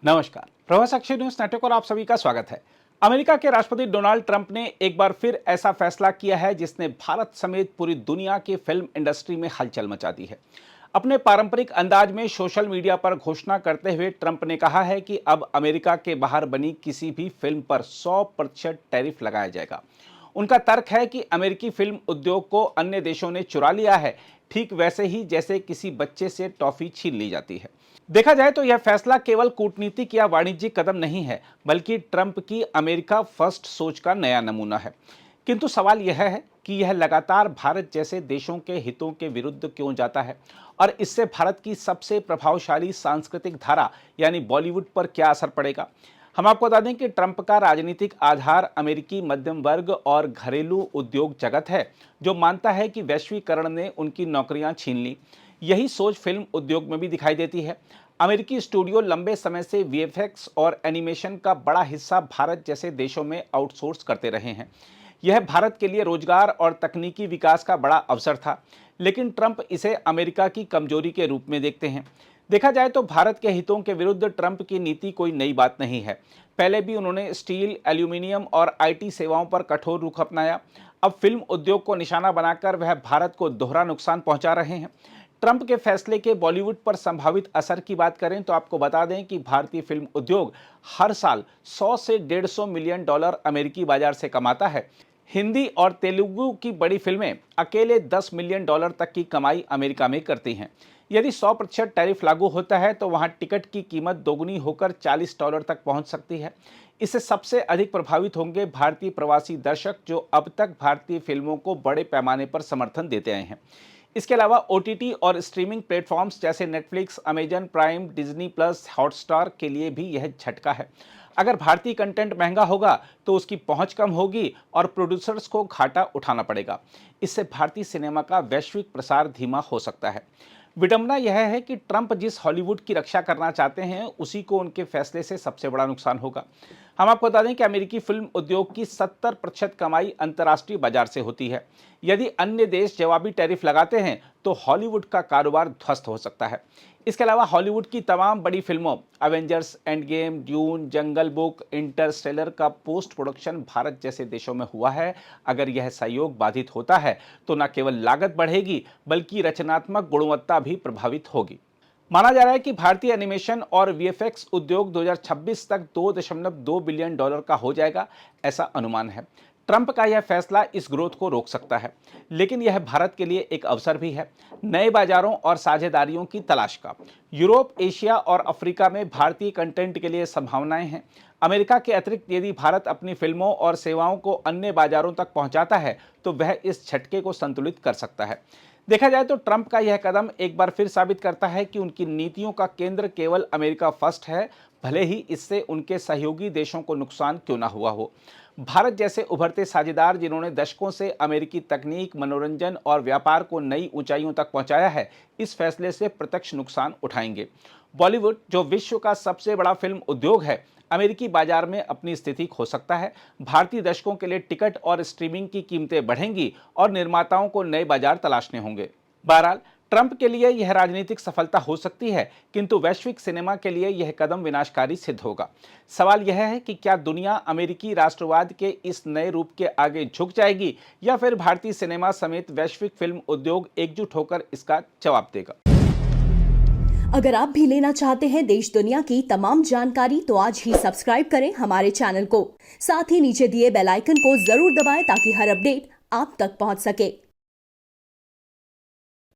नमस्कार, प्रवास Akshay news network और आप सभी का स्वागत है। अमेरिका के राष्ट्रपति डोनाल्ड ट्रंप ने एक बार फिर ऐसा फैसला किया है जिसने भारत समेत पूरी दुनिया की फिल्म इंडस्ट्री में हलचल मचा दी है। अपने पारंपरिक अंदाज में सोशल मीडिया पर घोषणा करते हुए ट्रंप ने कहा है कि अब अमेरिका के बाहर बनी किसी भी फिल्म पर 100% टैरिफ लगाया जाएगा। उनका तर्क है कि अमेरिकी फिल्म उद्योग को अन्य देशों ने चुरा लिया है, ठीक वैसे ही जैसे किसी बच्चे से टॉफी छीन ली जाती है। देखा जाए तो यह फैसला केवल कूटनीतिक या वाणिज्यिक कदम नहीं है, बल्कि ट्रंप की अमेरिका फर्स्ट सोच का नया नमूना है। किंतु सवाल यह है कि यह लगातार भारत जैसे देशों के हितों के विरुद्ध क्यों जाता है और इससे भारत की सबसे प्रभावशाली सांस्कृतिक धारा यानी बॉलीवुड पर क्या असर पड़ेगा। हम आपको बता दें कि ट्रंप का राजनीतिक आधार अमेरिकी मध्यम वर्ग और घरेलू उद्योग जगत है, जो मानता है कि वैश्वीकरण ने उनकी नौकरियां छीन ली। यही सोच फिल्म उद्योग में भी दिखाई देती है। अमेरिकी स्टूडियो लंबे समय से वीएफएक्स और एनिमेशन का बड़ा हिस्सा भारत जैसे देशों में आउटसोर्स करते रहे हैं। यह भारत के लिए रोजगार और तकनीकी विकास का बड़ा अवसर था, लेकिन ट्रंप इसे अमेरिका की कमजोरी के रूप में देखते हैं। देखा जाए तो भारत के हितों के विरुद्ध ट्रंप की नीति कोई नई बात नहीं है। पहले भी उन्होंने स्टील, एल्यूमिनियम और आईटी सेवाओं पर कठोर रुख अपनाया। अब फिल्म उद्योग को निशाना बनाकर वह भारत को दोहरा नुकसान पहुंचा रहे हैं। ट्रंप के फैसले के बॉलीवुड पर संभावित असर की बात करें तो आपको बता दें कि भारतीय फिल्म उद्योग हर साल 100 से 150 मिलियन डॉलर अमेरिकी बाजार से कमाता है। हिंदी और तेलुगु की बड़ी फिल्में अकेले 10 मिलियन डॉलर तक की कमाई अमेरिका में करती हैं। यदि 100% टैरिफ लागू होता है तो वहां टिकट की कीमत दोगुनी होकर $40 तक पहुंच सकती है। इससे सबसे अधिक प्रभावित होंगे भारतीय प्रवासी दर्शक, जो अब तक भारतीय फिल्मों को बड़े पैमाने पर समर्थन देते आए हैं। इसके अलावा ओटीटी और स्ट्रीमिंग प्लेटफॉर्म्स जैसे Netflix, Amazon prime, Disney plus, Hotstar के लिए भी यह झटका है। अगर भारतीय कंटेंट महंगा होगा तो उसकी पहुंच कम होगी और प्रोड्यूसर्स को घाटा उठाना पड़ेगा। इससे भारतीय सिनेमा का वैश्विक प्रसार धीमा हो सकता है। विडंबना यह है कि ट्रंप जिस हॉलीवुड की रक्षा करना चाहते हैं, उसी को उनके फैसले से सबसे बड़ा नुकसान होगा। हम आपको बता दें कि अमेरिकी फिल्म उद्योग की 70% कमाई अंतर्राष्ट्रीय बाजार से होती है। यदि अन्य देश जवाबी टैरिफ लगाते हैं तो हॉलीवुड का कारोबार ध्वस्त हो सकता है। इसके अलावा हॉलीवुड की तमाम बड़ी फिल्मों एवेंजर्स, एंड गेम, ड्यून, जंगल बुक, इंटरस्टेलर का पोस्ट प्रोडक्शन भारत जैसे देशों में हुआ है। अगर यह सहयोग बाधित होता है तो न केवल लागत बढ़ेगी, बल्कि रचनात्मक गुणवत्ता भी प्रभावित होगी। माना जा रहा है कि भारतीय एनिमेशन और वीएफएक्स उद्योग 2026 तक $2.2 बिलियन का हो जाएगा, ऐसा अनुमान है। ट्रंप का यह फैसला इस ग्रोथ को रोक सकता है, लेकिन यह भारत के लिए एक अवसर भी है, नए बाजारों और साझेदारियों की तलाश का। यूरोप, एशिया और अफ्रीका में भारतीय कंटेंट के लिए संभावनाएं हैं। अमेरिका के अतिरिक्त यदि भारत अपनी फिल्मों और सेवाओं को अन्य बाजारों तक पहुंचाता है तो वह इस झटके को संतुलित कर सकता है। देखा जाए तो ट्रंप का यह कदम एक बार फिर साबित करता है कि उनकी नीतियों का केंद्र केवल अमेरिका फर्स्ट है, भले ही इससे उनके सहयोगी देशों को नुकसान क्यों ना हुआ हो। भारत जैसे उभरते साझेदार, जिन्होंने दशकों से अमेरिकी तकनीक, मनोरंजन और व्यापार को नई ऊंचाइयों तक पहुंचाया है, इस फैसले से प्रत्यक्ष नुकसान उठाएंगे। बॉलीवुड, जो विश्व का सबसे बड़ा फिल्म उद्योग है, अमेरिकी बाजार में अपनी स्थिति खो सकता है। भारतीय दर्शकों के लिए टिकट और स्ट्रीमिंग की कीमतें बढ़ेंगी और निर्माताओं को नए बाजार तलाशने होंगे। बहरहाल, ट्रंप के लिए यह राजनीतिक सफलता हो सकती है, किंतु वैश्विक सिनेमा के लिए यह कदम विनाशकारी सिद्ध होगा। सवाल यह है कि क्या दुनिया अमेरिकी राष्ट्रवाद के इस नए रूप के आगे झुक जाएगी, या फिर भारतीय सिनेमा समेत वैश्विक फिल्म उद्योग एकजुट होकर इसका जवाब देगा। अगर आप भी लेना चाहते हैं देश दुनिया की तमाम जानकारी, तो आज ही सब्सक्राइब करें हमारे चैनल को। साथ ही नीचे दिए बेल आइकन को जरूर दबाएं ताकि हर अपडेट आप तक पहुंच सके।